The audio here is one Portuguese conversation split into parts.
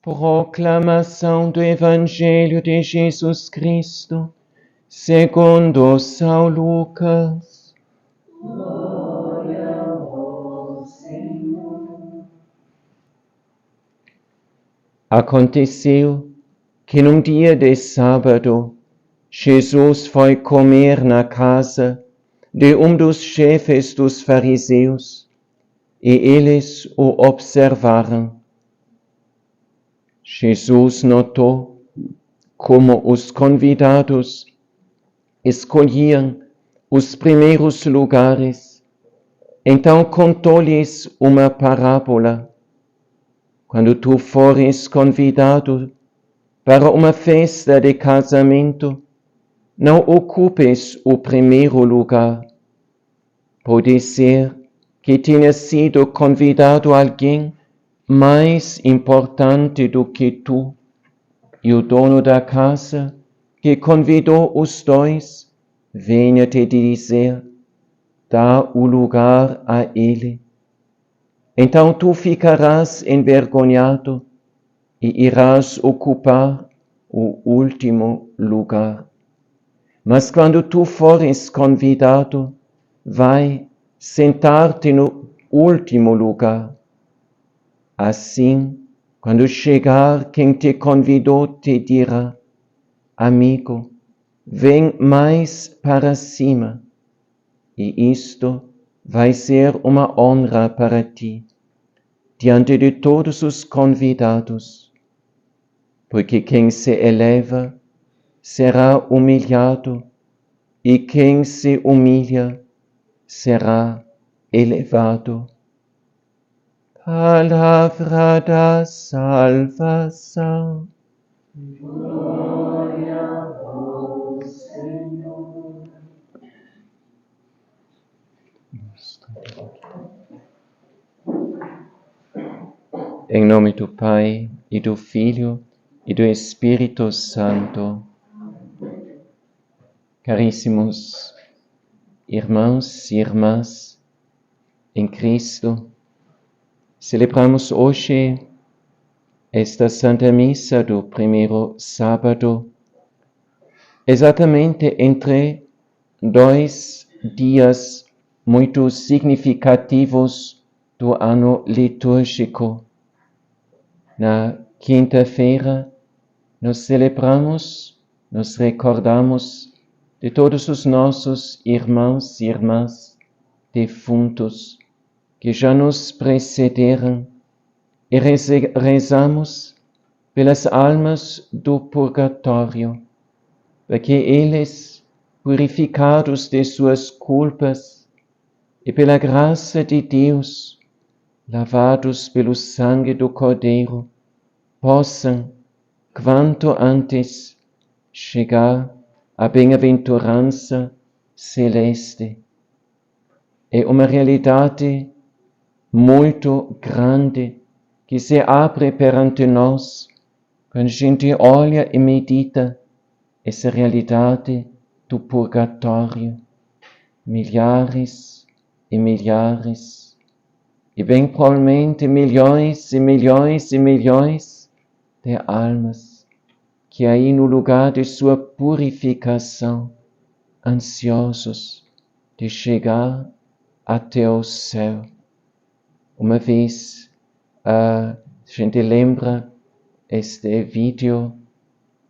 Proclamação do Evangelho de Jesus Cristo, segundo São Lucas. Glória a vós, Senhor. Aconteceu que num dia de sábado, Jesus foi comer na casa de um dos chefes dos fariseus, e eles o observaram. Jesus notou como os convidados escolhiam os primeiros lugares. Então contou-lhes uma parábola. Quando tu fores convidado para uma festa de casamento, não ocupes o primeiro lugar. Pode ser que tenha sido convidado alguém mais importante do que tu, e o dono da casa, que convidou os dois, venha te dizer: dá o lugar a ele. Então tu ficarás envergonhado e irás ocupar o último lugar. Mas quando tu fores convidado, vai sentar-te no último lugar. Assim, quando chegar quem te convidou, te dirá: amigo, vem mais para cima. E isto vai ser uma honra para ti, diante de todos os convidados, porque quem se eleva será humilhado, e quem se humilha será elevado. Palavra da salvação. Glória a vós, Senhor. Em nome do Pai, e do Filho, e do Espírito Santo. Caríssimos irmãos e irmãs em Cristo, celebramos hoje esta Santa Missa do primeiro sábado, exatamente entre dois dias muito significativos do ano litúrgico. Na quinta-feira, nos celebramos, nos recordamos de todos os nossos irmãos e irmãs defuntos que já nos precederam, e rezamos pelas almas do purgatório, para que eles, purificados de suas culpas e pela graça de Deus, lavados pelo sangue do Cordeiro, possam, quanto antes, chegar à bem-aventurança celeste. É uma realidade muito grande que se abre perante nós quando a gente olha e medita essa realidade do purgatório. Milhares e milhares, e bem provavelmente milhões e milhões e milhões de almas que aí no lugar de sua purificação, ansiosos de chegar até o céu. Uma vez, a gente lembra este vídeo,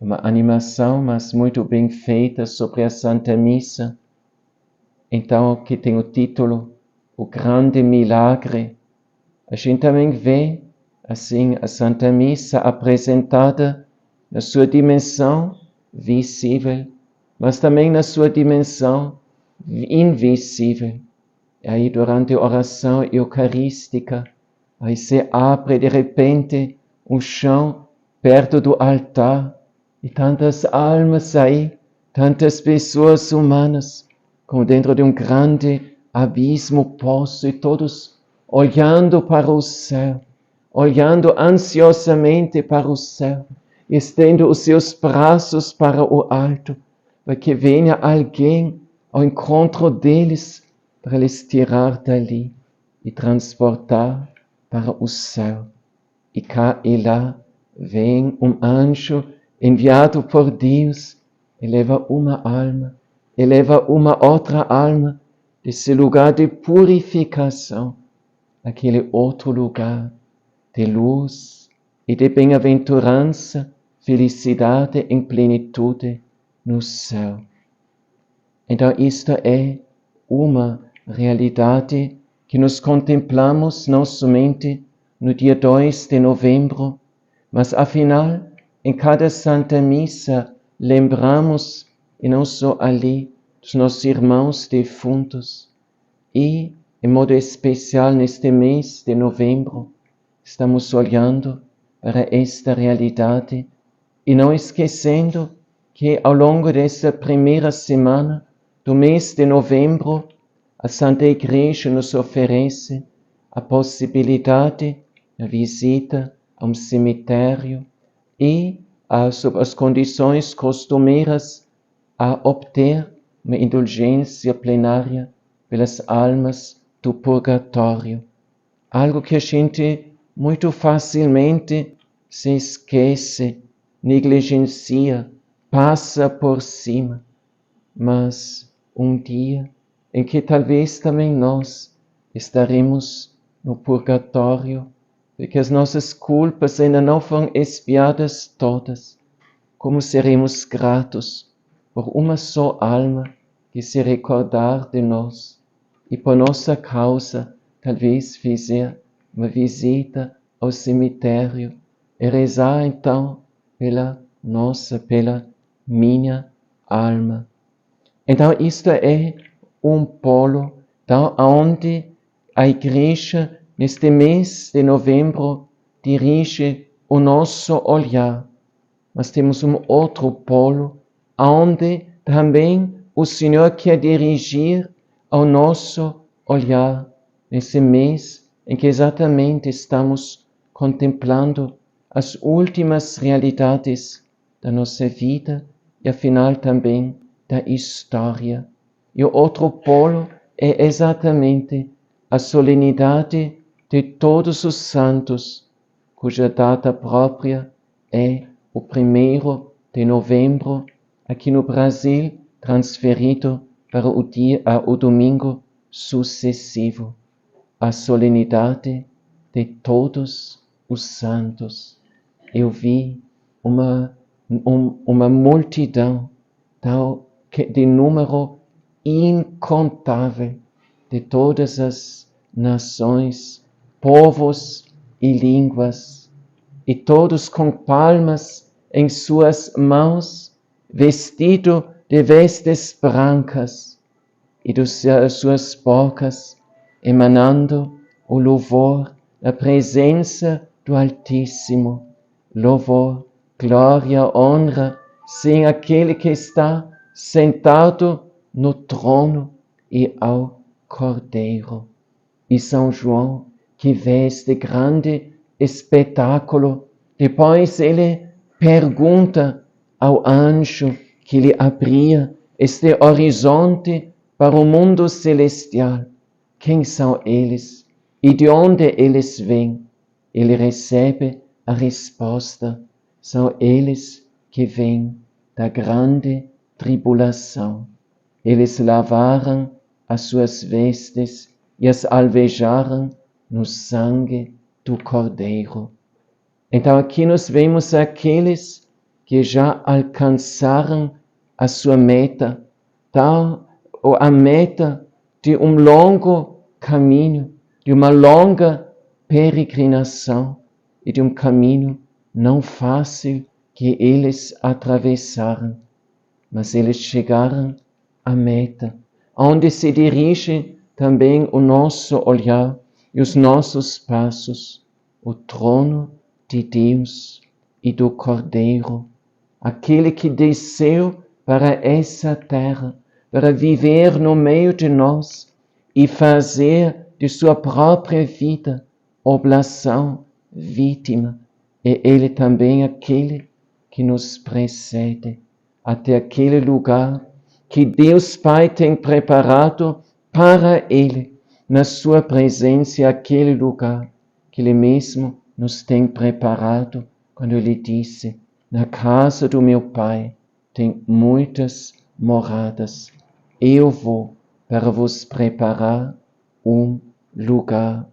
uma animação, mas muito bem feita, sobre a Santa Missa, então que tem o título O Grande Milagre. A gente também vê, assim, a Santa Missa apresentada na sua dimensão visível, mas também na sua dimensão invisível. E aí, durante a oração eucarística, aí se abre de repente um chão perto do altar, e tantas almas aí, tantas pessoas humanas, como dentro de um grande abismo poço, e todos olhando para o céu, olhando ansiosamente para o céu, estendo os seus braços para o alto, para que venha alguém ao encontro deles, para lhes tirar dali e transportar para o céu. E cá e lá vem anjo enviado por Deus e leva uma alma, e leva uma outra alma desse lugar de purificação, aquele outro lugar de luz e de bem-aventurança, felicidade em plenitude no céu. Então, isto é uma realidade que nós contemplamos não somente no dia 2 de novembro, mas afinal, em cada Santa Missa, lembramos, e não só ali, dos nossos irmãos defuntos. E, em modo especial, neste mês de novembro, estamos olhando para esta realidade e não esquecendo que ao longo dessa primeira semana do mês de novembro, a Santa Igreja nos oferece a possibilidade da visita a um cemitério e, sob as condições costumeiras, a obter uma indulgência plenária pelas almas do purgatório. Algo que a gente muito facilmente se esquece, negligencia, passa por cima. Mas um dia em que talvez também nós estaremos no purgatório, porque as nossas culpas ainda não foram expiadas todas, como seremos gratos por uma só alma que se recordar de nós e por nossa causa talvez fizer uma visita ao cemitério e rezar então pela minha alma. Então isto é um polo onde a Igreja neste mês de novembro dirige o nosso olhar. Mas temos um outro polo onde também o Senhor quer dirigir ao nosso olhar nesse mês em que exatamente estamos contemplando as últimas realidades da nossa vida e afinal também da história. E o outro polo é exatamente a solenidade de todos os santos, cuja data própria é o 1º de novembro, aqui no Brasil, transferido para o domingo sucessivo, a solenidade de todos os santos. Eu vi uma multidão de número incontável de todas as nações, povos e línguas, e todos com palmas em suas mãos, vestido de vestes brancas, e das suas bocas emanando o louvor da presença do Altíssimo. Louvor, glória, honra, sim, aquele que está sentado no trono e ao Cordeiro. E São João, que vê este grande espetáculo, depois ele pergunta ao anjo que lhe abria este horizonte para o mundo celestial: quem são eles e de onde eles vêm? Ele recebe a resposta: são eles que vêm da grande tribulação. Eles lavaram as suas vestes e as alvejaram no sangue do Cordeiro. Então aqui nós vemos aqueles que já alcançaram a sua meta, ou a meta de um longo caminho, de uma longa peregrinação e de um caminho não fácil que eles atravessaram, mas eles chegaram à meta, onde se dirige também o nosso olhar e os nossos passos, o trono de Deus e do Cordeiro, aquele que desceu para essa terra, para viver no meio de nós e fazer de sua própria vida oblação, vítima, e ele também aquele que nos precede até aquele lugar que Deus Pai tem preparado para ele, na sua presença, aquele lugar que ele mesmo nos tem preparado quando ele disse: na casa do meu Pai tem muitas moradas. Eu vou para vos preparar lugar.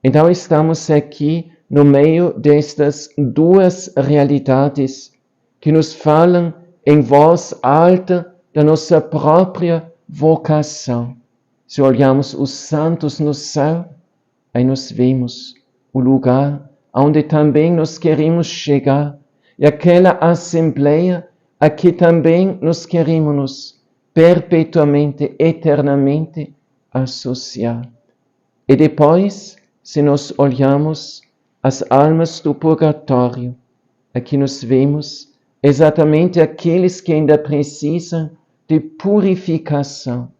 Então estamos aqui no meio destas duas realidades que nos falam em voz alta da nossa própria vocação. Se olhamos os santos no céu, aí nós vemos o lugar onde também nós queremos chegar, e aquela assembleia a que também nós queremos perpetuamente, eternamente associar. E depois, se nós olhamos as almas do purgatório, aqui nós vemos exatamente aqueles que ainda precisam de purificação.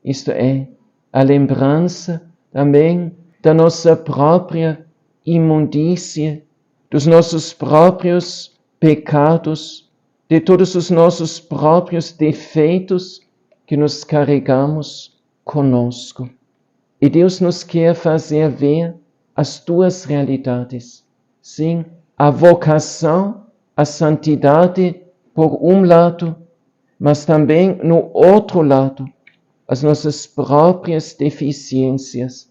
Isto é, a lembrança também da nossa própria imundície, dos nossos próprios pecados, de todos os nossos próprios defeitos que nos carregamos conosco. E Deus nos quer fazer ver as duas realidades. Sim, a vocação, a santidade por um lado, mas também no outro lado, as nossas próprias deficiências.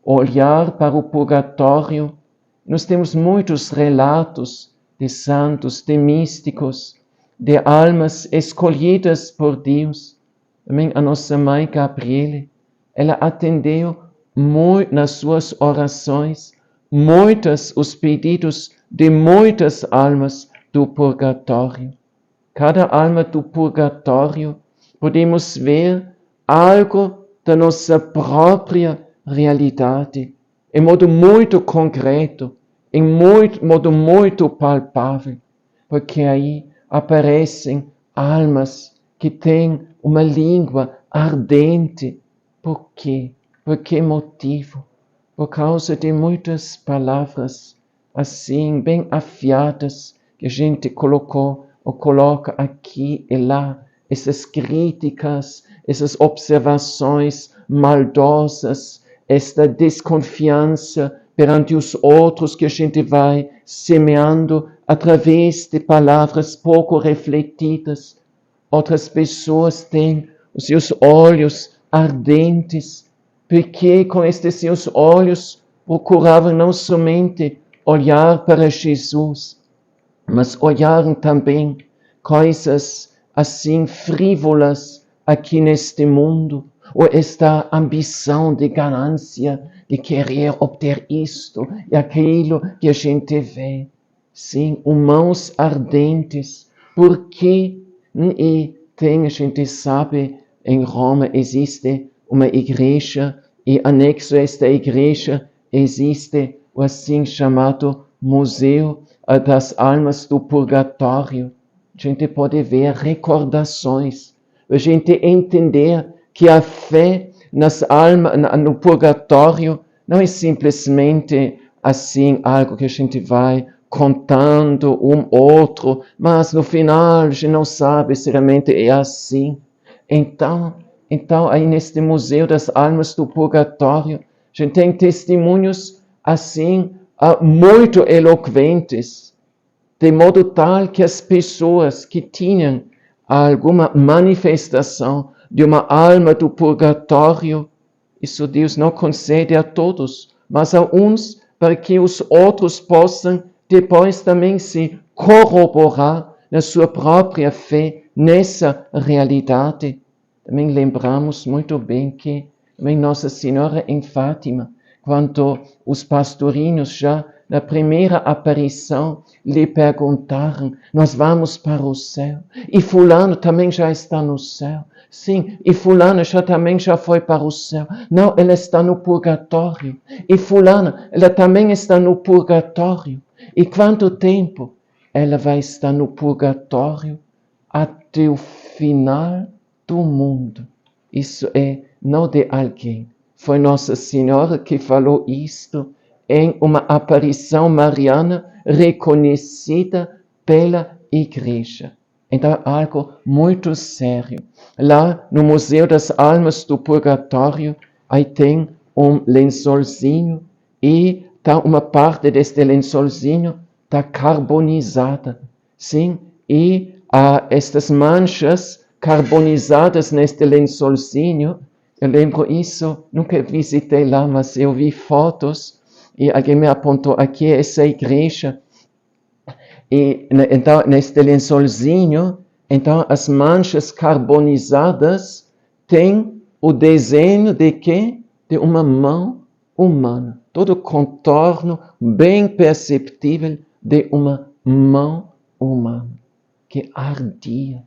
Olhar para o purgatório, nós temos muitos relatos de santos, de místicos, de almas escolhidas por Deus. Também a nossa mãe Gabriele, ela atendeu muito nas suas orações os pedidos de muitas almas do purgatório. Cada alma do purgatório podemos ver algo da nossa própria realidade, em modo muito concreto, em modo muito palpável, porque aí aparecem almas que têm uma língua ardente. Por quê? Por que motivo? Por causa de muitas palavras assim, bem afiadas, que a gente colocou ou coloca aqui e lá, essas críticas, essas observações maldosas, esta desconfiança perante os outros que a gente vai semeando através de palavras pouco refletidas. Outras pessoas têm os seus olhos ardentes, porque com estes seus olhos procuravam não somente olhar para Jesus, mas olharam também coisas assim frívolas aqui neste mundo, ou esta ambição de ganância, de querer obter isto e aquilo que a gente vê. Sim, mãos ardentes, porque a gente sabe, em Roma existe uma igreja e anexo a esta igreja existe o assim chamado Museu das Almas do Purgatório. A gente pode ver recordações, a gente entender que a fé nas almas, no purgatório não é simplesmente assim algo que a gente vai contando outro, mas no final a gente não sabe se realmente é assim. Então aí neste Museu das Almas do Purgatório, a gente tem testemunhos assim, muito eloquentes, de modo tal que as pessoas que tinham alguma manifestação de uma alma do purgatório, isso Deus não concede a todos, mas a uns, para que os outros possam depois também se corroborar na sua própria fé nessa realidade. Também lembramos muito bem que também Nossa Senhora em Fátima, quando os pastorinhos já na primeira aparição lhe perguntaram: nós vamos para o céu, e fulano também já está no céu. Sim, e fulana também já foi para o céu. Não, ela está no purgatório. E fulana, ela também está no purgatório. E quanto tempo ela vai estar no purgatório? Até o final do mundo. Isso é não de alguém. Foi Nossa Senhora que falou isto em uma aparição mariana reconhecida pela Igreja. Então, algo muito sério. Lá no Museu das Almas do Purgatório, aí tem lençolzinho e tá uma parte deste lençolzinho está carbonizada, sim? E estas manchas carbonizadas neste lençolzinho, eu lembro isso, nunca visitei lá, mas eu vi fotos e alguém me apontou, aqui é essa igreja. E então, neste lençolzinho, então as manchas carbonizadas têm o desenho de quê? De uma mão humana. Todo o contorno bem perceptível de uma mão humana. Que ardia.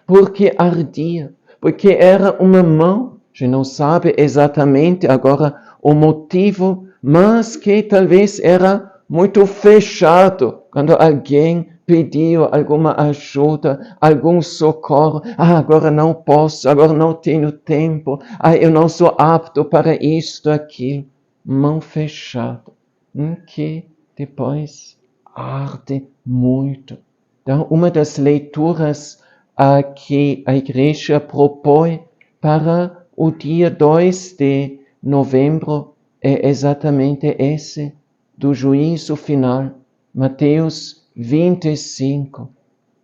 Por que ardia? Porque era uma mão, a gente não sabe exatamente agora o motivo, mas que talvez era muito fechado quando alguém pediu alguma ajuda, algum socorro. Agora não posso, agora não tenho tempo, eu não sou apto para isto, aquilo. Mão fechada, que depois arde muito. Então, uma das leituras que a igreja propõe para o dia 2 de novembro é exatamente esse, do juízo final, Mateus 25.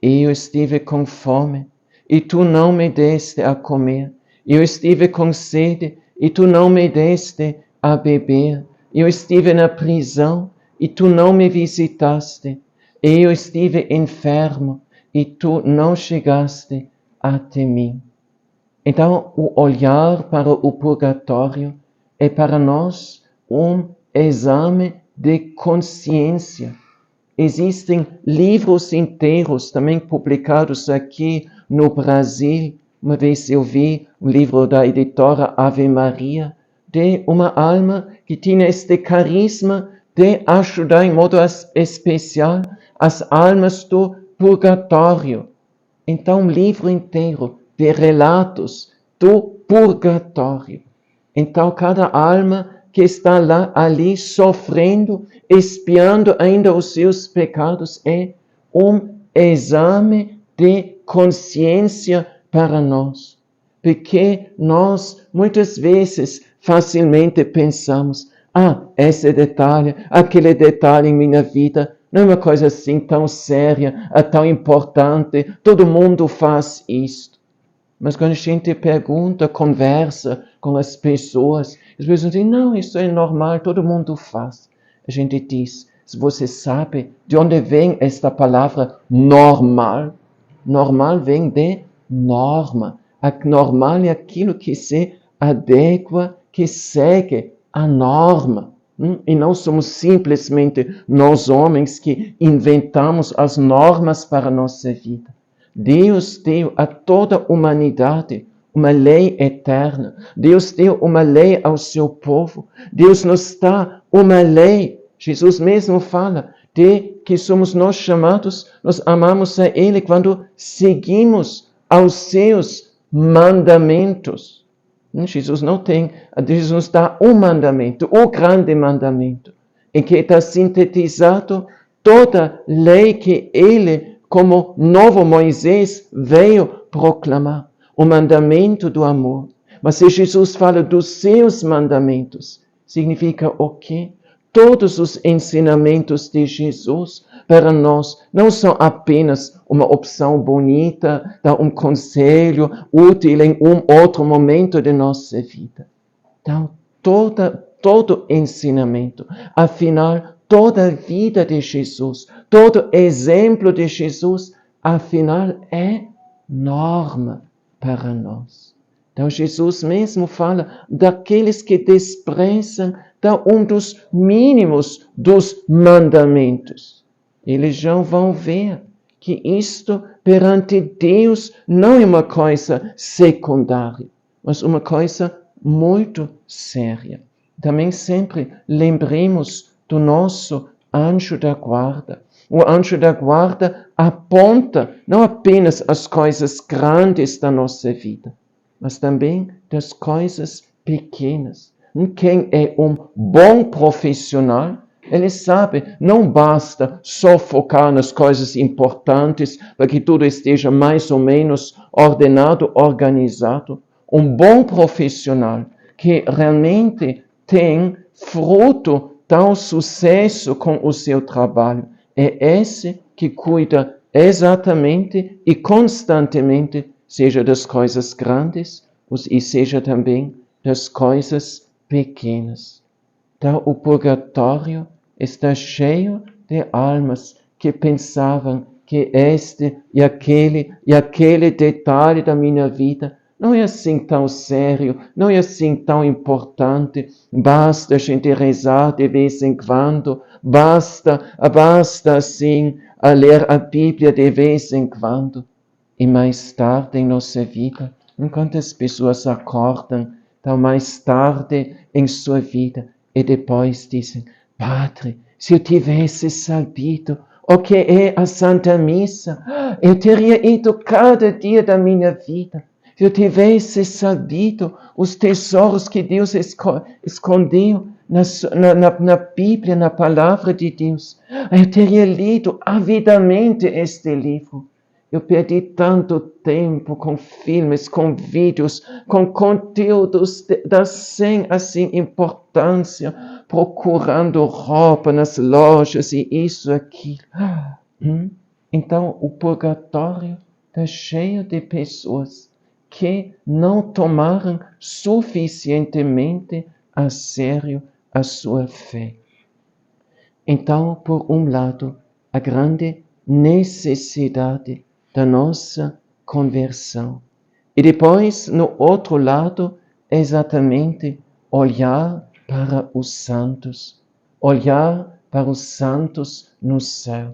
Eu estive com fome, e tu não me deste a comer. Eu estive com sede, e tu não me deste a beber. Eu estive na prisão, e tu não me visitaste. Eu estive enfermo, e tu não chegaste até mim. Então, o olhar para o purgatório é para nós um exame de consciência. Existem livros inteiros também publicados aqui no Brasil. Uma vez eu vi um livro da editora Ave Maria, de uma alma que tinha este carisma de ajudar em modo especial as almas do purgatório. Então, um livro inteiro de relatos do purgatório. Então, cada alma que está lá, ali, sofrendo, expiando ainda os seus pecados, é um exame de consciência para nós. Porque nós, muitas vezes, facilmente pensamos, esse detalhe, aquele detalhe em minha vida, não é uma coisa assim tão séria, tão importante, todo mundo faz isto. Mas quando a gente pergunta, conversa com as pessoas dizem, não, isso é normal, todo mundo faz. A gente diz, se você sabe de onde vem esta palavra normal, normal vem de norma. Normal é aquilo que se adequa, que segue a norma. E não somos simplesmente nós homens que inventamos as normas para a nossa vida. Deus deu a toda a humanidade uma lei eterna. Deus deu uma lei ao seu povo. Deus nos dá uma lei. Jesus mesmo fala de que somos nós chamados, nós amamos a Ele quando seguimos aos seus mandamentos. Jesus nos dá um mandamento, o grande mandamento, em que está sintetizado toda a lei que Ele, como novo Moisés, veio proclamar. O mandamento do amor. Mas se Jesus fala dos seus mandamentos, significa o quê? Todos os ensinamentos de Jesus para nós não são apenas uma opção bonita, um conselho útil em um outro momento de nossa vida. Então, todo ensinamento, afinal, toda a vida de Jesus, todo exemplo de Jesus, afinal, é norma para nós. Então, Jesus mesmo fala daqueles que desprezam um dos mínimos dos mandamentos. Eles já vão ver que isto perante Deus não é uma coisa secundária, mas uma coisa muito séria. Também sempre lembremos do nosso anjo da guarda. O anjo da guarda aponta não apenas as coisas grandes da nossa vida, mas também das coisas pequenas. Quem é um bom profissional, ele sabe, não basta só focar nas coisas importantes para que tudo esteja mais ou menos ordenado, organizado. Um bom profissional que realmente tem fruto tal sucesso com o seu trabalho. É esse que cuida exatamente e constantemente, seja das coisas grandes e seja também das coisas pequenas. Então, o purgatório está cheio de almas que pensavam que este e aquele detalhe da minha vida não é assim tão sério, não é assim tão importante. Basta a gente rezar de vez em quando, basta assim a ler a Bíblia de vez em quando. E mais tarde em nossa vida, enquanto as pessoas acordam, então mais tarde em sua vida, e depois dizem: Padre, se eu tivesse sabido o que é a Santa Missa, eu teria ido cada dia da minha vida. Se eu tivesse sabido os tesouros que Deus escondeu na Bíblia, na Palavra de Deus, eu teria lido avidamente este livro. Eu perdi tanto tempo com filmes, com vídeos, com conteúdos sem assim importância, procurando roupa nas lojas e isso, aquilo. Então, o purgatório está cheio de pessoas que não tomaram suficientemente a sério a sua fé. Então, por um lado, a grande necessidade da nossa conversão. E depois, no outro lado, exatamente olhar para os santos, olhar para os santos no céu.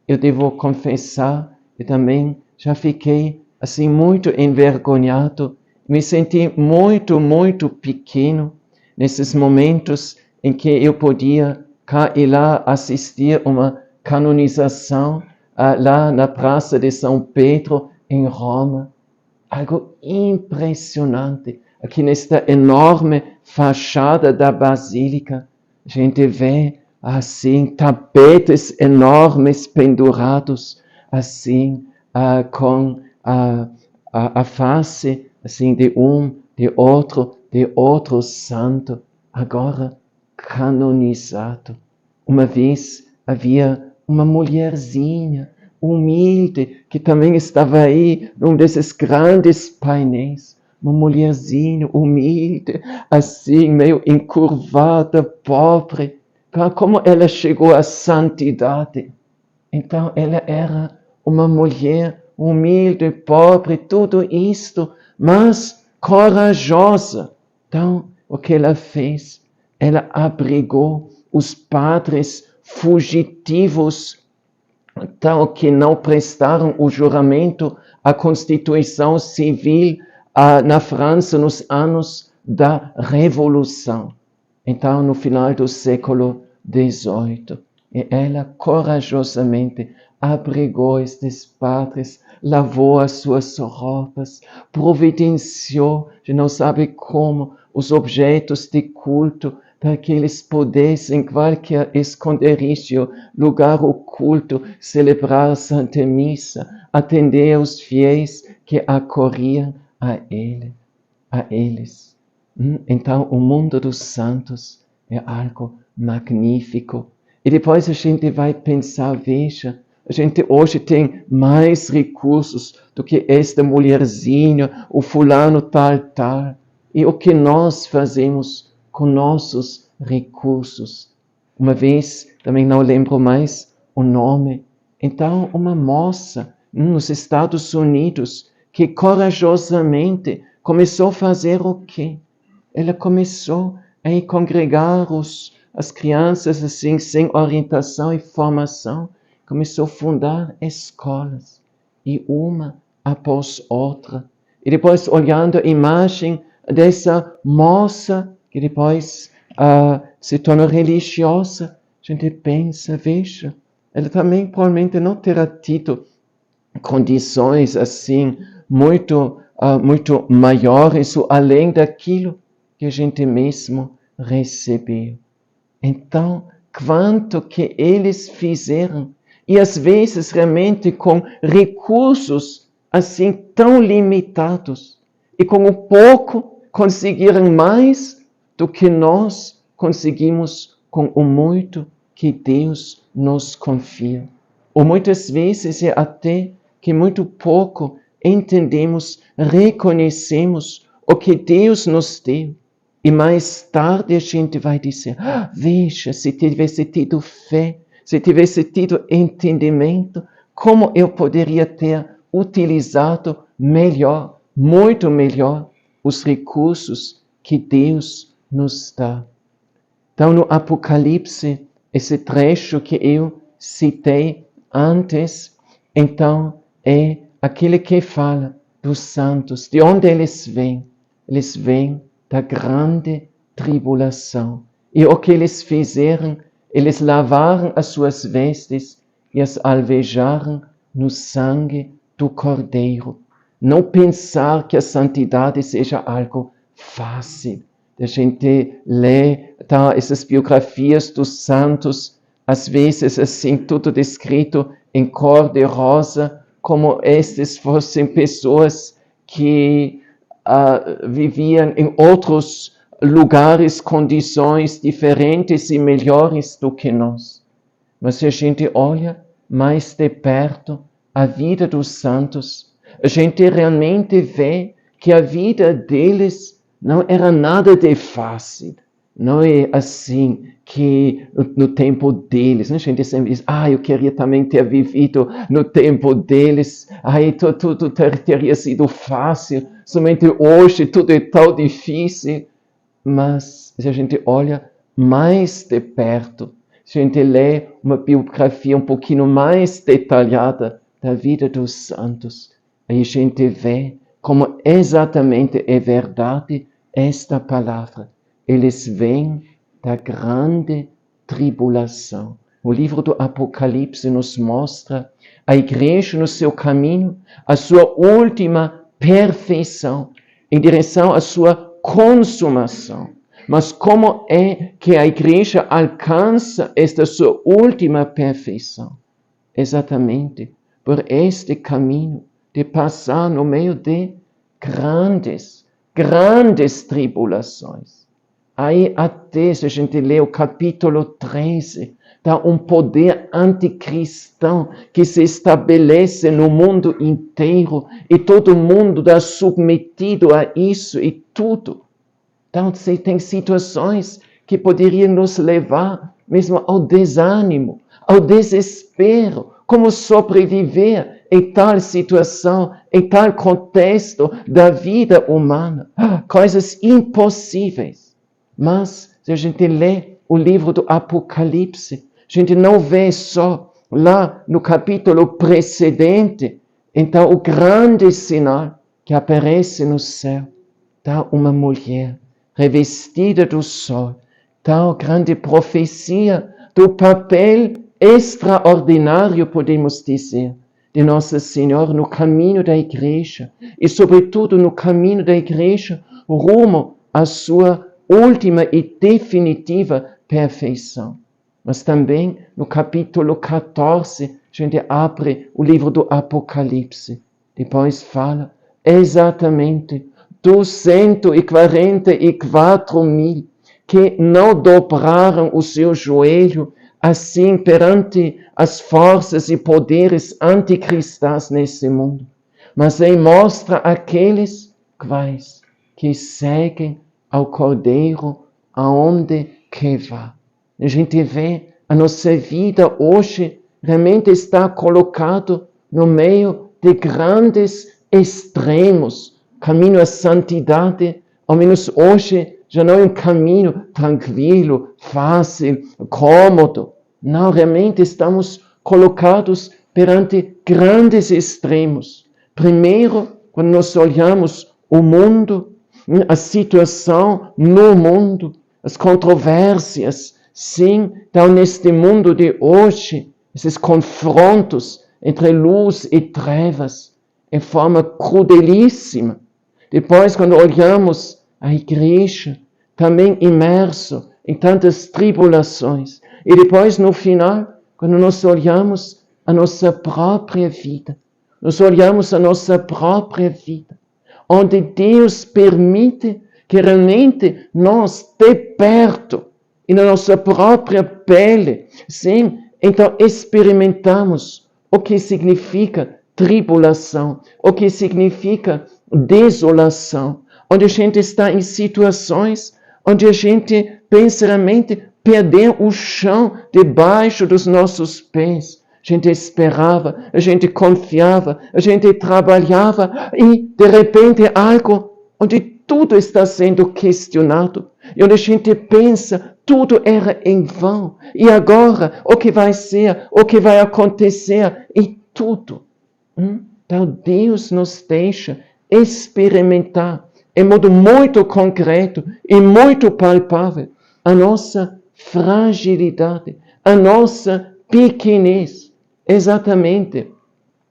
Eu devo confessar, eu também já fiquei assim muito envergonhado, me senti muito pequeno nesses momentos em que eu podia cá e lá assistir uma canonização lá na Praça de São Pedro, em Roma. Algo impressionante. Aqui nesta enorme fachada da Basílica, a gente vê assim tapetes enormes pendurados, assim com a face assim de outro santo, agora canonizado. Uma vez havia uma mulherzinha humilde, que também estava aí num desses grandes painéis, uma mulherzinha humilde, assim, meio encurvada, pobre. Como ela chegou à santidade? Então, ela era uma mulher humilde, pobre, tudo isto, mas corajosa. Então, o que ela fez? Ela abrigou os padres fugitivos, então, que não prestaram o juramento à Constituição Civil na França nos anos da Revolução. Então, no final do século XVIII. E ela corajosamente abrigou estes padres, lavou as suas roupas, providenciou, de não sabe como, os objetos de culto, para que eles pudessem, em qualquer esconderijo, lugar oculto, celebrar a Santa Missa, atender os fiéis que acorriam a eles. Então, o mundo dos santos é algo magnífico. E depois a gente vai pensar, veja, a gente hoje tem mais recursos do que esta mulherzinha, o fulano tal. E o que nós fazemos com nossos recursos? Uma vez, também não lembro mais o nome, então uma moça nos Estados Unidos que corajosamente começou a fazer o quê? Ela começou a congregar as crianças assim, sem orientação e formação, começou a fundar escolas, e uma após outra. E depois, olhando a imagem dessa moça, que depois se torna religiosa, a gente pensa, veja, ela também provavelmente não terá tido condições assim, muito maiores ou além daquilo que a gente mesmo recebeu. Então, quanto que eles fizeram, e às vezes realmente com recursos assim tão limitados, e com o pouco conseguiram mais do que nós conseguimos com o muito que Deus nos confia. Ou muitas vezes é até que muito pouco entendemos, reconhecemos o que Deus nos deu. E mais tarde a gente vai dizer, veja, se tivesse tido fé, se tivesse tido entendimento, como eu poderia ter utilizado melhor, muito melhor, os recursos que Deus nos dá. Então, no Apocalipse, esse trecho que eu citei antes, então, é aquele que fala dos santos, de onde eles vêm. Eles vêm da grande tribulação. E o que eles fizeram, eles lavaram as suas vestes e as alvejaram no sangue do Cordeiro. Não pensar que a santidade seja algo fácil. A gente lê essas biografias dos santos, às vezes assim, tudo descrito em cor de rosa, como estes fossem pessoas que viviam em outros lugares, condições diferentes e melhores do que nós. Mas se a gente olha mais de perto a vida dos santos, a gente realmente vê que a vida deles não era nada de fácil. Não é assim que no tempo deles, né? A gente sempre diz, eu queria também ter vivido no tempo deles, tudo teria sido fácil, somente hoje tudo é tão difícil. Mas se a gente olha mais de perto, se a gente lê uma biografia um pouquinho mais detalhada da vida dos santos, aí a gente vê como exatamente é verdade esta palavra. Eles vêm da grande tribulação. O livro do Apocalipse nos mostra a igreja no seu caminho, a sua última perfeição, em direção à sua consumação. Mas como é que a igreja alcança esta sua última perfeição? Exatamente por este caminho de passar no meio de grandes tribulações. Aí até, se a gente lê o capítulo 13, dá um poder anticristão que se estabelece no mundo inteiro e todo mundo está submetido a isso e tudo. Então, tem situações que poderiam nos levar mesmo ao desânimo, ao desespero. Como sobreviver em tal situação, em tal contexto da vida humana? Coisas impossíveis. Mas, se a gente lê o livro do Apocalipse, a gente não vê só lá no capítulo precedente, então o grande sinal que aparece no céu, está uma mulher revestida do sol, tal grande profecia do papel extraordinário, podemos dizer, de Nossa Senhora no caminho da igreja e, sobretudo, no caminho da igreja rumo à sua última e definitiva perfeição. Mas também no capítulo 14, a gente abre o livro do Apocalipse. Depois fala exatamente 244.000 que não dobraram o seu joelho assim perante as forças e poderes anticristãs nesse mundo. Mas aí mostra aqueles quais que seguem ao Cordeiro aonde que vá. A gente vê a nossa vida hoje realmente está colocado no meio de grandes extremos. Caminho à santidade, ao menos hoje, já não é um caminho tranquilo, fácil, cômodo. Não, realmente estamos colocados perante grandes extremos. Primeiro, quando nós olhamos o mundo, a situação no mundo, as controvérsias, sim, então neste mundo de hoje, esses confrontos entre luz e trevas, em forma crudelíssima. Depois, quando olhamos a igreja, também imerso em tantas tribulações. E depois, no final, quando nós olhamos a nossa própria vida, nós olhamos a nossa própria vida, onde Deus permite que realmente nós, de perto, e na nossa própria pele. Sim, então experimentamos o que significa tribulação, o que significa desolação, onde a gente está em situações onde a gente pensa realmente perder o chão debaixo dos nossos pés. A gente esperava, a gente confiava, a gente trabalhava e de repente algo onde tudo está sendo questionado e onde a gente pensa tudo era em vão. E agora o que vai ser, o que vai acontecer e tudo. Então Deus nos deixa experimentar em modo muito concreto e muito palpável a nossa fragilidade, a nossa pequenez. Exatamente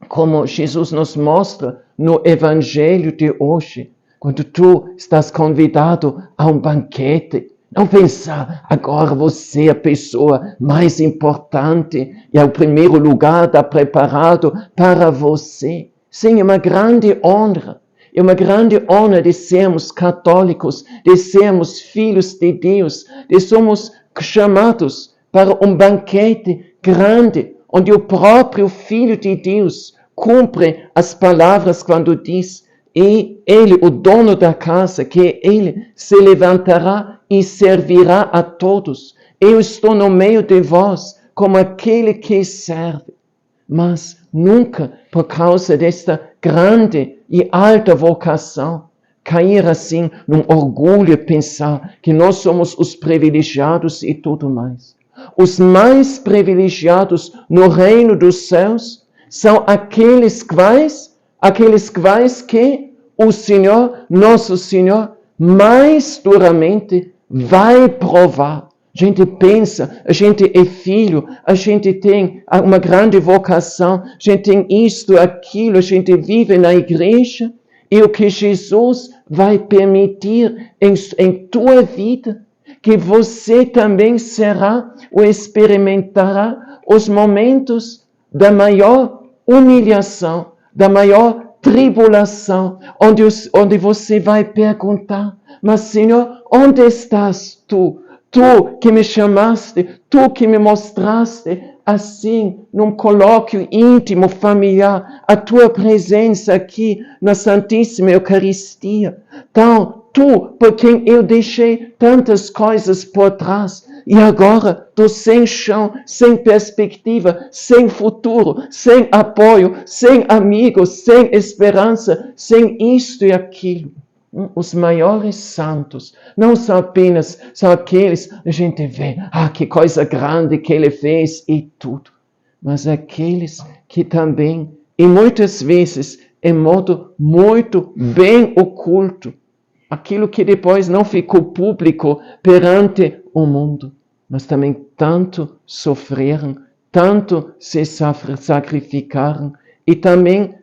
como Jesus nos mostra no Evangelho de hoje. Quando tu estás convidado a um banquete, não pensar, agora você é a pessoa mais importante e o primeiro lugar está preparado para você. Sim, é uma grande honra. É uma grande honra de sermos católicos, de sermos filhos de Deus, de sermos chamados para um banquete grande, onde o próprio Filho de Deus cumpre as palavras quando diz, e ele, o dono da casa, que ele se levantará e servirá a todos. Eu estou no meio de vós como aquele que serve. Mas nunca, por causa desta grande e alta vocação, cair assim num orgulho e pensar que nós somos os privilegiados e tudo mais. Os mais privilegiados no reino dos céus são aqueles quais que o Senhor, nosso Senhor, mais duramente vai provar. A gente pensa, a gente é filho, a gente tem uma grande vocação, a gente tem isto, aquilo, a gente vive na igreja, e o que Jesus vai permitir em tua vida, que você também será ou experimentará os momentos da maior humilhação, da maior tribulação, onde você vai perguntar, mas Senhor, onde estás tu? Tu que me chamaste, tu que me mostraste assim, num colóquio íntimo, familiar, a tua presença aqui na Santíssima Eucaristia. Então, tu, por quem eu deixei tantas coisas por trás, e agora estou sem chão, sem perspectiva, sem futuro, sem apoio, sem amigos, sem esperança, sem isto e aquilo. Os maiores santos não são apenas, são aqueles, a gente vê, que coisa grande que ele fez e tudo. Mas aqueles que também, e muitas vezes, em modo muito bem oculto, aquilo que depois não ficou público perante o mundo, mas também tanto sofreram, tanto se sacrificaram, e também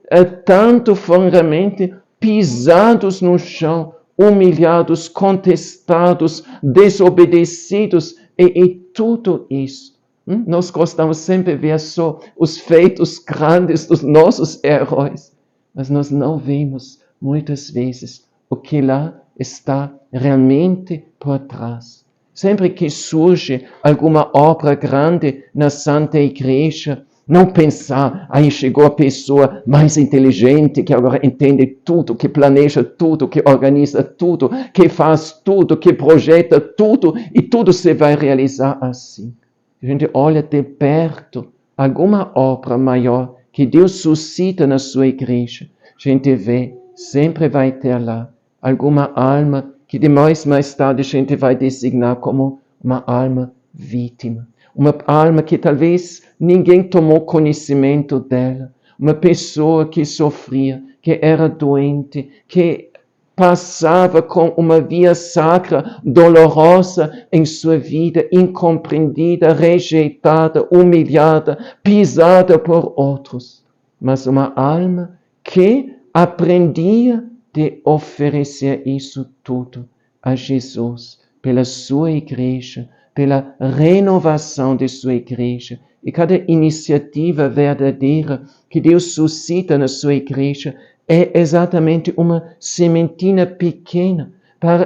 tanto foram realmente pisados no chão, humilhados, contestados, desobedecidos e tudo isso. Nós gostamos sempre de ver só os feitos grandes dos nossos heróis, mas nós não vemos muitas vezes o que lá está realmente por trás. Sempre que surge alguma obra grande na Santa Igreja, não pensar, aí chegou a pessoa mais inteligente, que agora entende tudo, que planeja tudo, que organiza tudo, que faz tudo, que projeta tudo, e tudo se vai realizar assim. A gente olha de perto alguma obra maior que Deus suscita na sua igreja. A gente vê, sempre vai ter lá alguma alma que de mais tarde a gente vai designar como uma alma vítima. Uma alma que talvez ninguém tomou conhecimento dela. Uma pessoa que sofria, que era doente, que passava com uma via sacra dolorosa em sua vida, incompreendida, rejeitada, humilhada, pisada por outros. Mas uma alma que aprendia de oferecer isso tudo a Jesus, pela sua igreja, pela renovação de sua igreja. E cada iniciativa verdadeira que Deus suscita na sua igreja é exatamente uma sementinha pequena,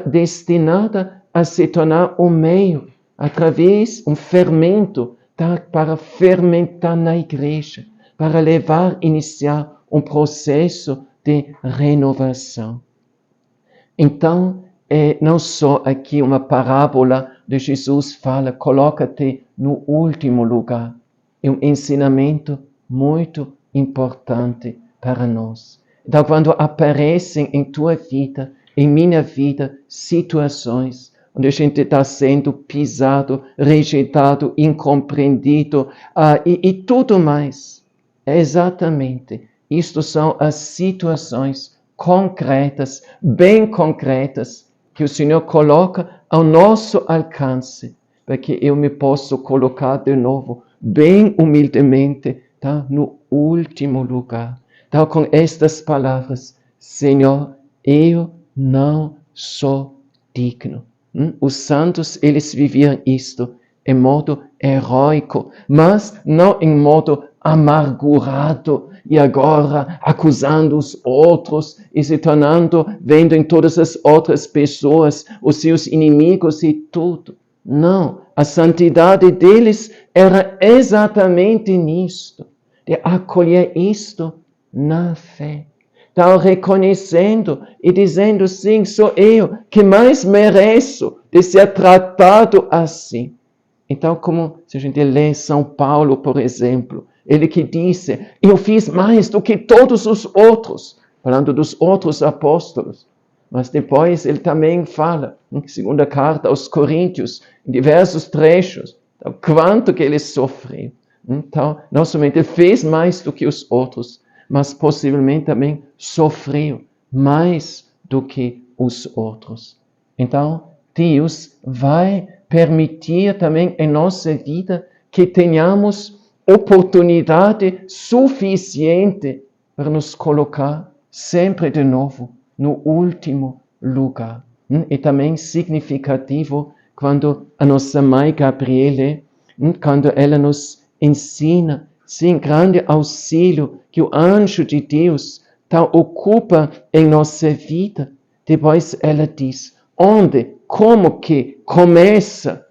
destinada a se tornar o meio através de fermento, para fermentar na igreja, para iniciar processo de renovação. Então, não só aqui uma parábola de Jesus fala, coloca-te no último lugar. É ensinamento muito importante para nós. Então, quando aparecem em tua vida, em minha vida, situações onde a gente está sendo pisado, rejeitado, incompreendido e tudo mais, exatamente, isto são as situações concretas, bem concretas, que o Senhor coloca ao nosso alcance, para que eu me possa colocar de novo, bem humildemente, tá? No último lugar. Então, com estas palavras, Senhor, eu não sou digno. Os santos, eles viviam isto em modo heróico, mas não em modo amargurado, e agora acusando os outros e se tornando, vendo em todas as outras pessoas os seus inimigos e tudo. Não, a santidade deles era exatamente nisto, de acolher isto na fé. Então, reconhecendo e dizendo, sim, sou eu que mais mereço de ser tratado assim. Então, como se a gente lê São Paulo, por exemplo, ele que disse, eu fiz mais do que todos os outros, falando dos outros apóstolos. Mas depois ele também fala, em segunda carta aos Coríntios, em diversos trechos, então, quanto que ele sofreu. Então, não somente ele fez mais do que os outros, mas possivelmente também sofreu mais do que os outros. Então, Deus vai permitir também em nossa vida que tenhamos oportunidade suficiente para nos colocar sempre de novo no último lugar. E também significativo quando a nossa mãe Gabriele, quando ela nos ensina, sim, grande auxílio que o anjo de Deus ocupa em nossa vida. Depois ela diz, onde, como que começa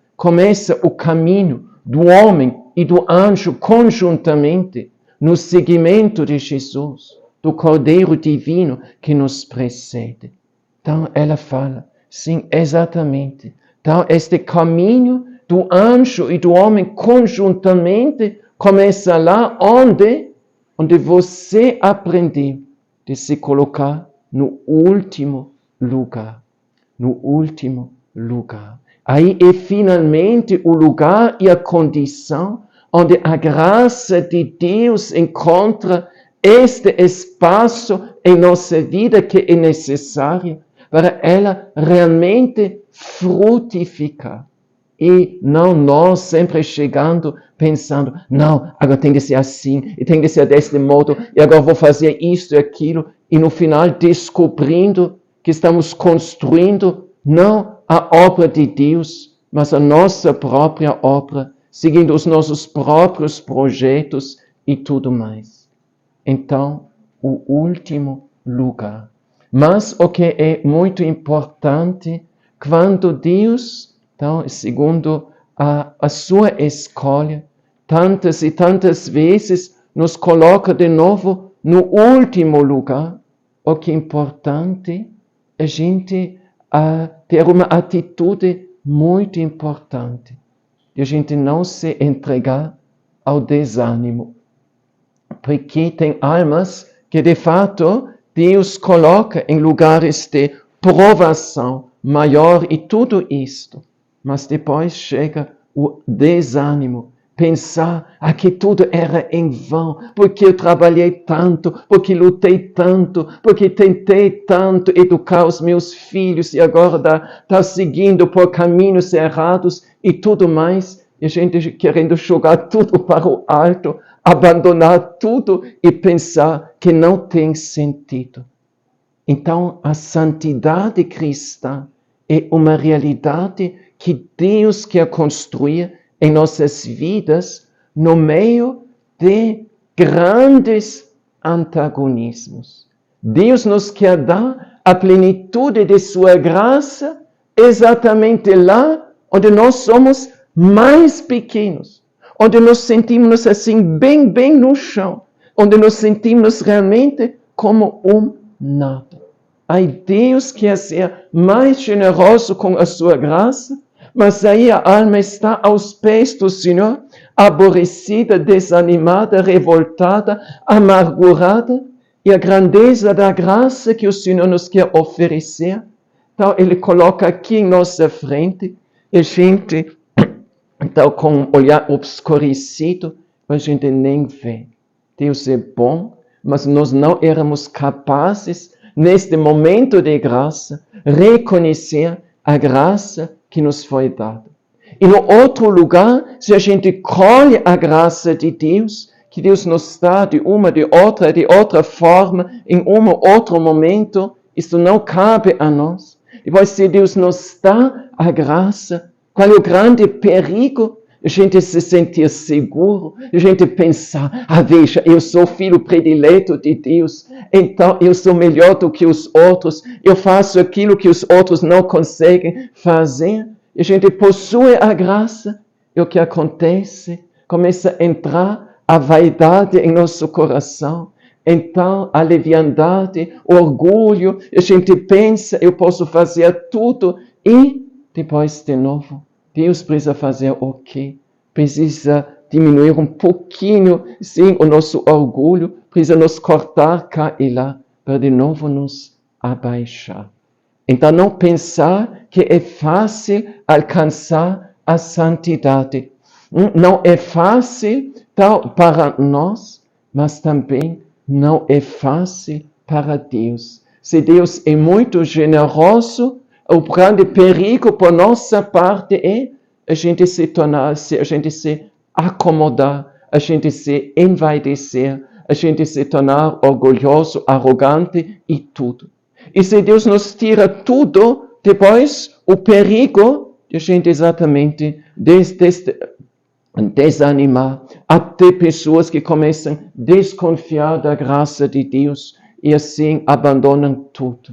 o caminho do homem e do anjo conjuntamente no seguimento de Jesus, do Cordeiro Divino que nos precede. Então ela fala, sim, exatamente. Então este caminho do anjo e do homem conjuntamente começa lá onde você aprendeu de se colocar no último lugar. No último lugar. Aí é finalmente o lugar e a condição onde a graça de Deus encontra este espaço em nossa vida que é necessário para ela realmente frutificar. E não nós sempre chegando, pensando, não, agora tem que ser assim, e tem que ser deste modo, e agora vou fazer isto e aquilo, e no final descobrindo que estamos construindo não a obra de Deus, mas a nossa própria obra, seguindo os nossos próprios projetos e tudo mais. Então, o último lugar. Mas o que é muito importante, quando Deus, então, segundo a sua escolha, tantas e tantas vezes nos coloca de novo no último lugar, o que é importante é a gente ter uma atitude muito importante, de a gente não se entregar ao desânimo. Porque tem almas que, de fato, Deus coloca em lugares de provação maior e tudo isto. Mas depois chega o desânimo, pensar que tudo era em vão, porque eu trabalhei tanto, porque lutei tanto, porque tentei tanto educar os meus filhos e agora está seguindo por caminhos errados e tudo mais, e a gente querendo jogar tudo para o alto, abandonar tudo e pensar que não tem sentido. Então, a santidade cristã é uma realidade que Deus quer construir em nossas vidas no meio de grandes antagonismos. Deus nos quer dar a plenitude de sua graça exatamente lá onde nós somos mais pequenos, onde nos sentimos assim, bem no chão, onde nos sentimos realmente como nada. Ai, Deus quer ser mais generoso com a sua graça, mas aí a alma está aos pés do Senhor, aborrecida, desanimada, revoltada, amargurada, e a grandeza da graça que o Senhor nos quer oferecer, então Ele coloca aqui em nossa frente, e a gente, então com o olhar obscurecido, a gente nem vê. Deus é bom, mas nós não éramos capazes, neste momento de graça, reconhecer a graça que nos foi dada. E no outro lugar, se a gente colhe a graça de Deus, que Deus nos dá de outra forma, em outro momento, isso não cabe a nós. E pois se Deus nos dá a graça, qual é o grande perigo? A gente se sentir seguro, a gente pensar, veja, eu sou filho predileto de Deus, então eu sou melhor do que os outros, eu faço aquilo que os outros não conseguem fazer. A gente possui a graça, e o que acontece? Começa a entrar a vaidade em nosso coração, então a leviandade, o orgulho, a gente pensa, eu posso fazer tudo, e depois de novo, Deus precisa fazer o quê? Precisa diminuir um pouquinho, sim, o nosso orgulho, precisa nos cortar cá e lá, para de novo nos abaixar. Então, não pensar que é fácil alcançar a santidade. Não é fácil para nós, mas também não é fácil para Deus. Se Deus é muito generoso, o grande perigo por nossa parte é a gente se acomodar, a gente se envaidecer, a gente se tornar orgulhoso, arrogante e tudo. E se Deus nos tira tudo, depois o perigo de a gente exatamente desanimar, até pessoas que começam a desconfiar da graça de Deus e assim abandonam tudo.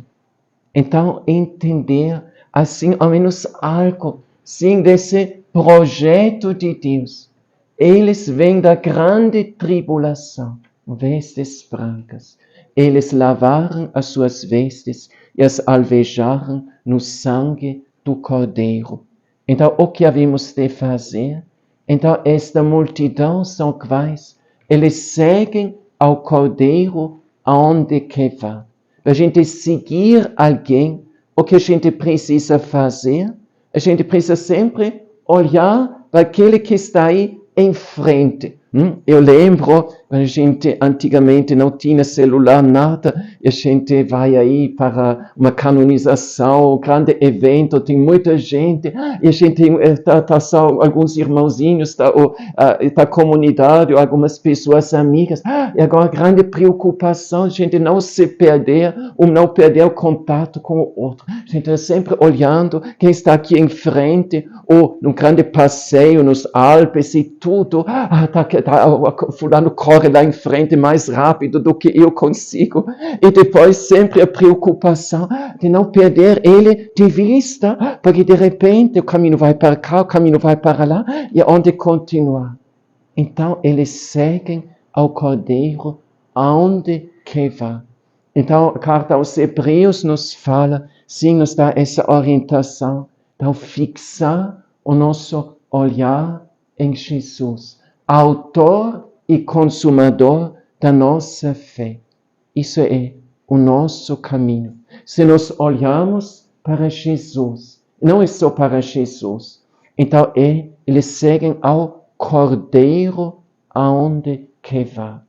Então, entender, assim, ao menos algo, sim, desse projeto de Deus. Eles vêm da grande tribulação, vestes brancas. Eles lavaram as suas vestes e as alvejaram no sangue do Cordeiro. Então, o que havemos de fazer? Então, esta multidão são quais? Eles seguem ao Cordeiro aonde quer vá. Para a gente seguir alguém, o que a gente precisa fazer? A gente precisa sempre olhar para aquele que está aí em frente. Eu lembro, a gente antigamente não tinha celular, nada, e a gente vai aí para uma canonização, um grande evento, tem muita gente, e a gente está só alguns irmãozinhos da comunidade, ou algumas pessoas amigas, e agora a grande preocupação, a gente não se perder, ou não perder o contato com o outro. A gente está sempre olhando quem está aqui em frente, ou num grande passeio nos Alpes e tudo, fulano corre lá em frente mais rápido do que eu consigo. E depois sempre a preocupação de não perder ele de vista, porque de repente o caminho vai para cá, o caminho vai para lá, e onde continuar? Então eles seguem ao Cordeiro aonde quer vá. Então a carta aos Hebreus nos fala, sim, nos dá essa orientação, então fixar o nosso olhar em Jesus, autor e consumador da nossa fé. Isso é o nosso caminho. Se nós olhamos para Jesus, não é só para Jesus, então eles seguem ao Cordeiro aonde quer vá.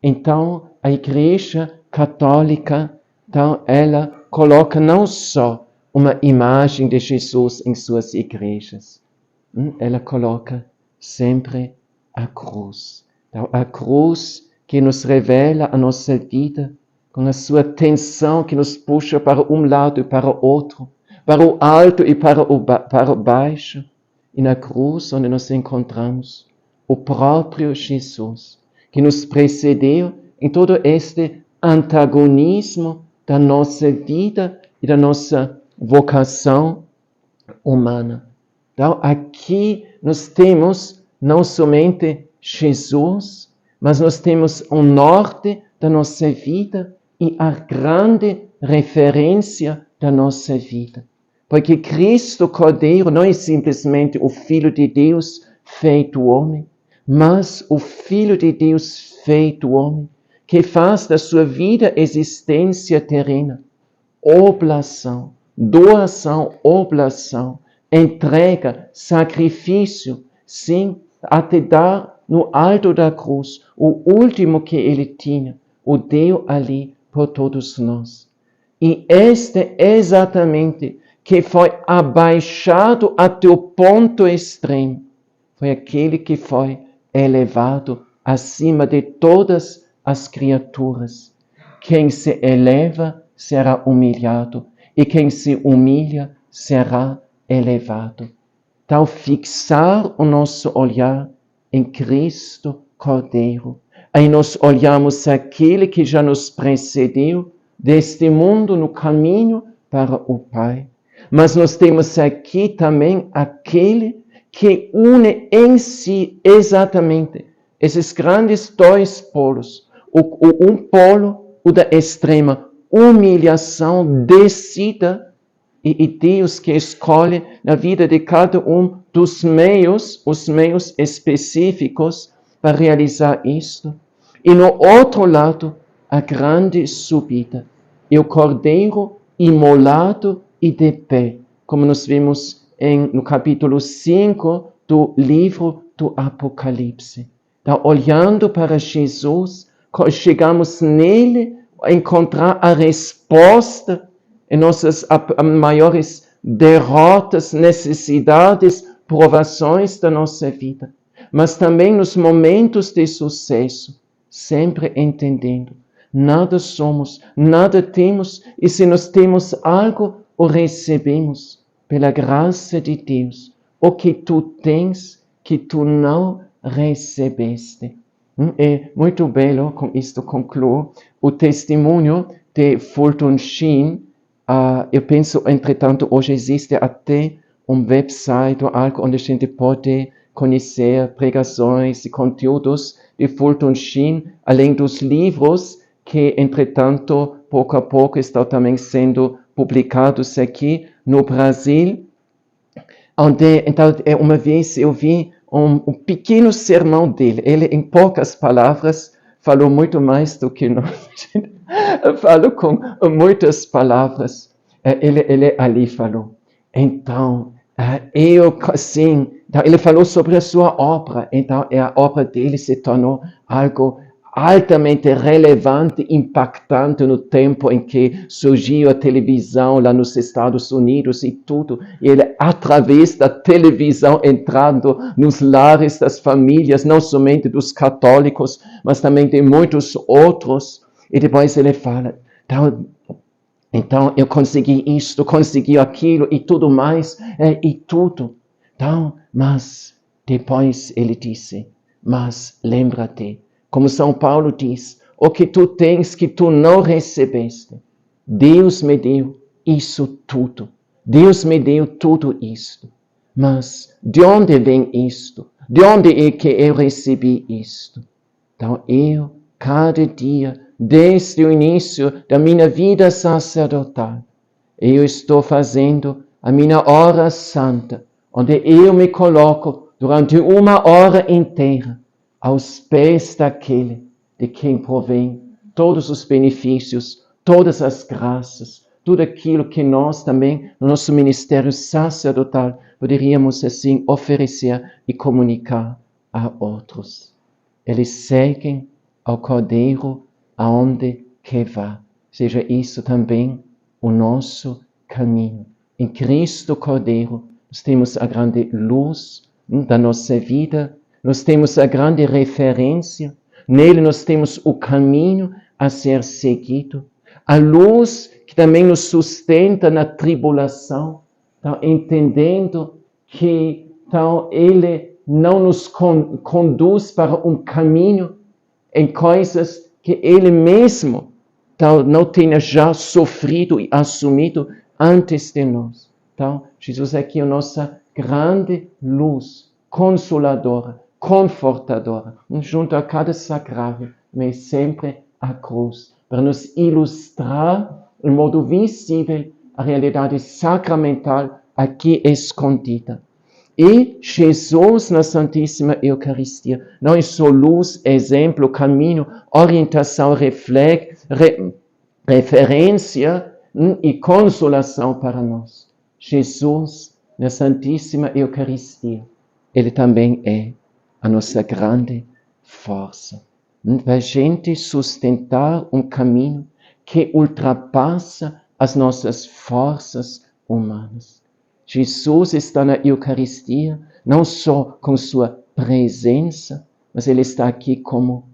Então a Igreja Católica, então ela coloca não só uma imagem de Jesus em suas igrejas, ela coloca sempre a cruz. Então, a cruz que nos revela a nossa vida, com a sua tensão que nos puxa para um lado e para o outro, para o alto e para o baixo. E na cruz onde nós encontramos o próprio Jesus, que nos precedeu em todo este antagonismo da nossa vida e da nossa vocação humana. Então, aqui nós temos não somente Jesus, mas nós temos o norte da nossa vida e a grande referência da nossa vida. Porque Cristo Cordeiro não é simplesmente o Filho de Deus feito homem, mas o Filho de Deus feito homem, que faz da sua vida existência terrena oblação, doação, oblação, entrega, sacrifício, sim, até dar no alto da cruz, o último que ele tinha, o deu ali por todos nós. E este é exatamente que foi abaixado até o ponto extremo, foi aquele que foi elevado acima de todas as criaturas. Quem se eleva será humilhado, e quem se humilha será elevado. Então, fixar o nosso olhar em Cristo Cordeiro. Aí nós olhamos aquele que já nos precedeu deste mundo no caminho para o Pai. Mas nós temos aqui também aquele que une em si exatamente esses grandes dois polos. Um polo, o da extrema humilhação descida, e Deus que escolhe na vida de cada um dos meios, os meios específicos para realizar isto. E no outro lado, a grande subida, e o Cordeiro imolado e de pé, como nós vimos no capítulo 5 do livro do Apocalipse. Então, olhando para Jesus, chegamos nele a encontrar a resposta em nossas maiores derrotas, necessidades, provações da nossa vida. Mas também nos momentos de sucesso, sempre entendendo, nada somos, nada temos, e se nós temos algo, o recebemos pela graça de Deus. O que tu tens, que tu não recebeste. É muito belo, com isto concluo, o testemunho de Fulton Sheen. Eu penso, entretanto, hoje existe até um website ou algo onde a gente pode conhecer pregações e conteúdos de Fulton Sheen, além dos livros que, entretanto, pouco a pouco estão também sendo publicados aqui no Brasil. Onde, então, uma vez eu vi um pequeno sermão dele. Ele, em poucas palavras, falou muito mais do que nós. Falou com muitas palavras. Ele ali falou. Então, sim, então, ele falou sobre a sua obra. Então, a obra dele se tornou algo altamente relevante, impactante no tempo em que surgiu a televisão lá nos Estados Unidos e tudo. E ele, através da televisão, entrando nos lares das famílias, não somente dos católicos, mas também de muitos outros. E depois ele fala, então eu consegui isto, consegui aquilo e tudo mais, e tudo. Então, mas depois ele disse, mas lembra-te, como São Paulo diz, o que tu tens que tu não recebeste, Deus me deu isso tudo. Deus me deu tudo isto. Mas de onde vem isto? De onde é que eu recebi isto? Então eu, cada dia, desde o início da minha vida sacerdotal, eu estou fazendo a minha hora santa, onde eu me coloco durante uma hora inteira aos pés daquele de quem provém todos os benefícios, todas as graças, tudo aquilo que nós também, no nosso ministério sacerdotal, poderíamos assim oferecer e comunicar a outros. Eles seguem ao Cordeiro aonde que vá. Seja isso também o nosso caminho. Em Cristo Cordeiro, nós temos a grande luz da nossa vida, nós temos a grande referência, nele nós temos o caminho a ser seguido, a luz que também nos sustenta na tribulação, então, entendendo que então, ele não nos conduz para um caminho em coisas que ele mesmo então, não tenha já sofrido e assumido antes de nós. Então, Jesus é aqui a nossa grande luz, consoladora, confortadora, junto a cada sacrário, mas sempre a cruz, para nos ilustrar, de modo visível, a realidade sacramental aqui escondida. E Jesus na Santíssima Eucaristia não é só luz, exemplo, caminho, orientação, referência e consolação para nós. Jesus na Santíssima Eucaristia, Ele também é a nossa grande força. Para a gente sustentar um caminho que ultrapassa as nossas forças humanas. Jesus está na Eucaristia, não só com sua presença, mas Ele está aqui como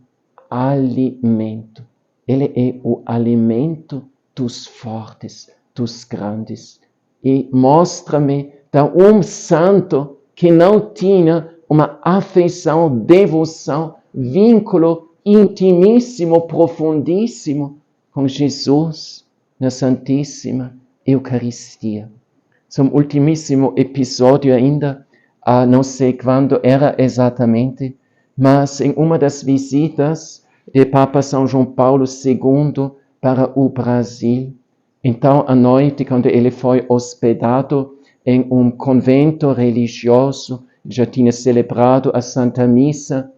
alimento. Ele é o alimento dos fortes, dos grandes. E mostra-me um santo que não tinha uma afeição, devoção, vínculo intimíssimo, profundíssimo com Jesus na Santíssima Eucaristia. Um ultimíssimo episódio ainda, não sei quando era exatamente, mas em uma das visitas de Papa São João Paulo II para o Brasil, então à noite, quando ele foi hospedado em um convento religioso, já tinha celebrado a Santa Missa,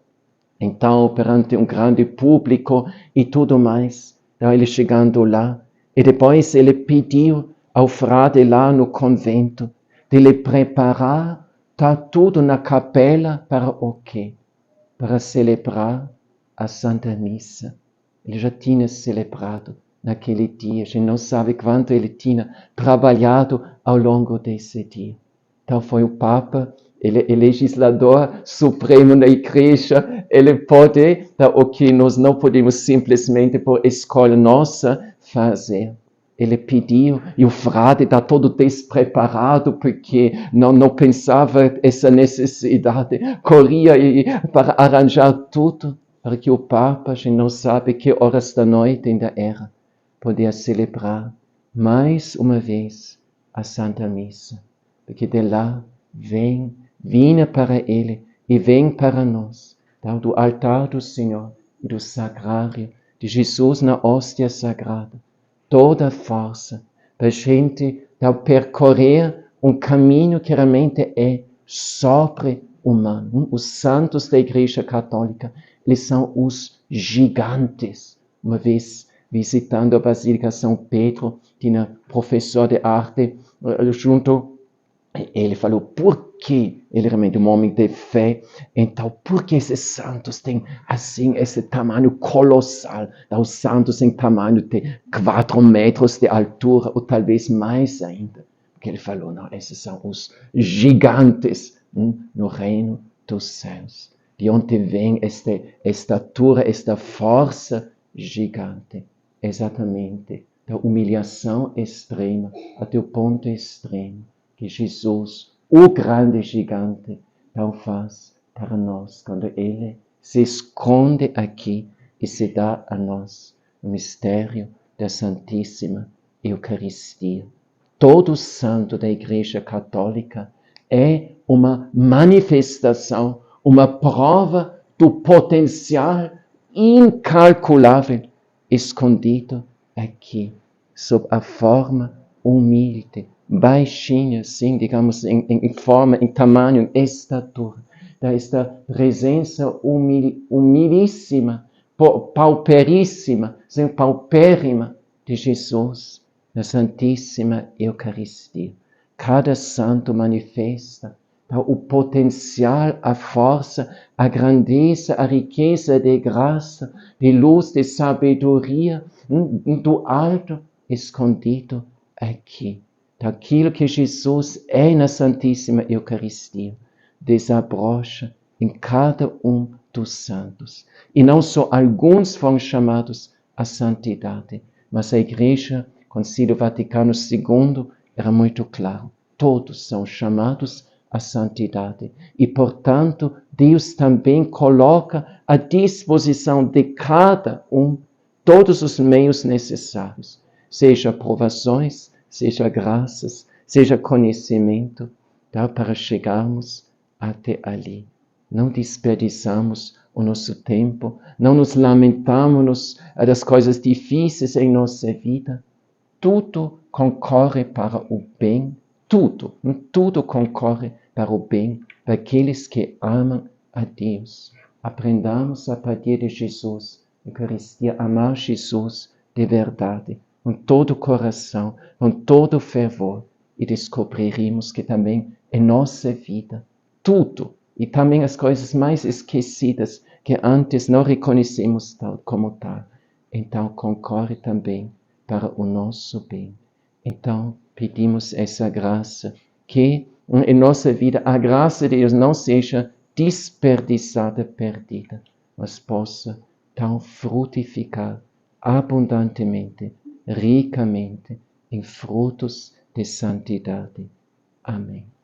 então perante um grande público e tudo mais, então ele chegando lá, e depois ele pediu ao frade lá no convento de lhe preparar, tudo na capela para o quê? Para celebrar a Santa Missa. Ele já tinha celebrado naquele dia, a gente não sabe quanto ele tinha trabalhado ao longo desse dia. Então foi o Papa, ele é legislador supremo da Igreja, ele pode, o que nós não podemos simplesmente por escolha nossa fazer. Ele pediu, e o frade está todo despreparado, porque não pensava essa necessidade, corria para arranjar tudo, para que o Papa, a gente não sabe que horas da noite ainda era, podia celebrar mais uma vez a Santa Missa, porque de lá vinha para ele e vem para nós, do altar do Senhor e do sacrário de Jesus na hóstia sagrada, toda a força para a gente percorrer um caminho que realmente é sobre-humano. Os santos da Igreja Católica, eles são os gigantes. Uma vez visitando a Basílica São Pedro, tinha professor de arte junto, ele falou, por que ele realmente é um homem de fé, então por que esses santos têm assim esse tamanho colossal? Os santos têm tamanho de 4 metros de altura, ou talvez mais ainda. Porque ele falou, não, esses são os gigantes no reino dos céus. De onde vem esta estatura, esta força gigante? Exatamente da humilhação extrema até o ponto extremo que Jesus, o grande gigante, não faz para nós, quando Ele se esconde aqui e se dá a nós o mistério da Santíssima Eucaristia. Todo santo da Igreja Católica é uma manifestação, uma prova do potencial incalculável escondido aqui, sob a forma humilde, baixinha, assim, digamos, em forma, em tamanho, em estatura, desta presença humilíssima, pauperíssima, paupérrima de Jesus na Santíssima Eucaristia. Cada santo manifesta o potencial, a força, a grandeza, a riqueza de graça, de luz, de sabedoria, do alto escondido aqui. Daquilo que Jesus é na Santíssima Eucaristia, desabrocha em cada um dos santos. E não só alguns foram chamados à santidade, mas a Igreja, Concílio Vaticano II, era muito claro. Todos são chamados à santidade. E, portanto, Deus também coloca à disposição de cada um todos os meios necessários, seja provações, seja graças, seja conhecimento, para chegarmos até ali. Não desperdiçamos o nosso tempo, não nos lamentamos das coisas difíceis em nossa vida. Tudo concorre para o bem, tudo concorre para o bem daqueles que amam a Deus. Aprendamos a partir de Jesus, Eucaristia, amar Jesus de verdade, com todo o coração, com todo o fervor, e descobriremos que também em nossa vida, tudo, e também as coisas mais esquecidas que antes não reconhecemos tal como tal, então concorre também para o nosso bem. Então, pedimos essa graça, que em nossa vida a graça de Deus não seja desperdiçada, perdida, mas possa tão frutificar abundantemente, ricamente, em frutos de santidade. Amém.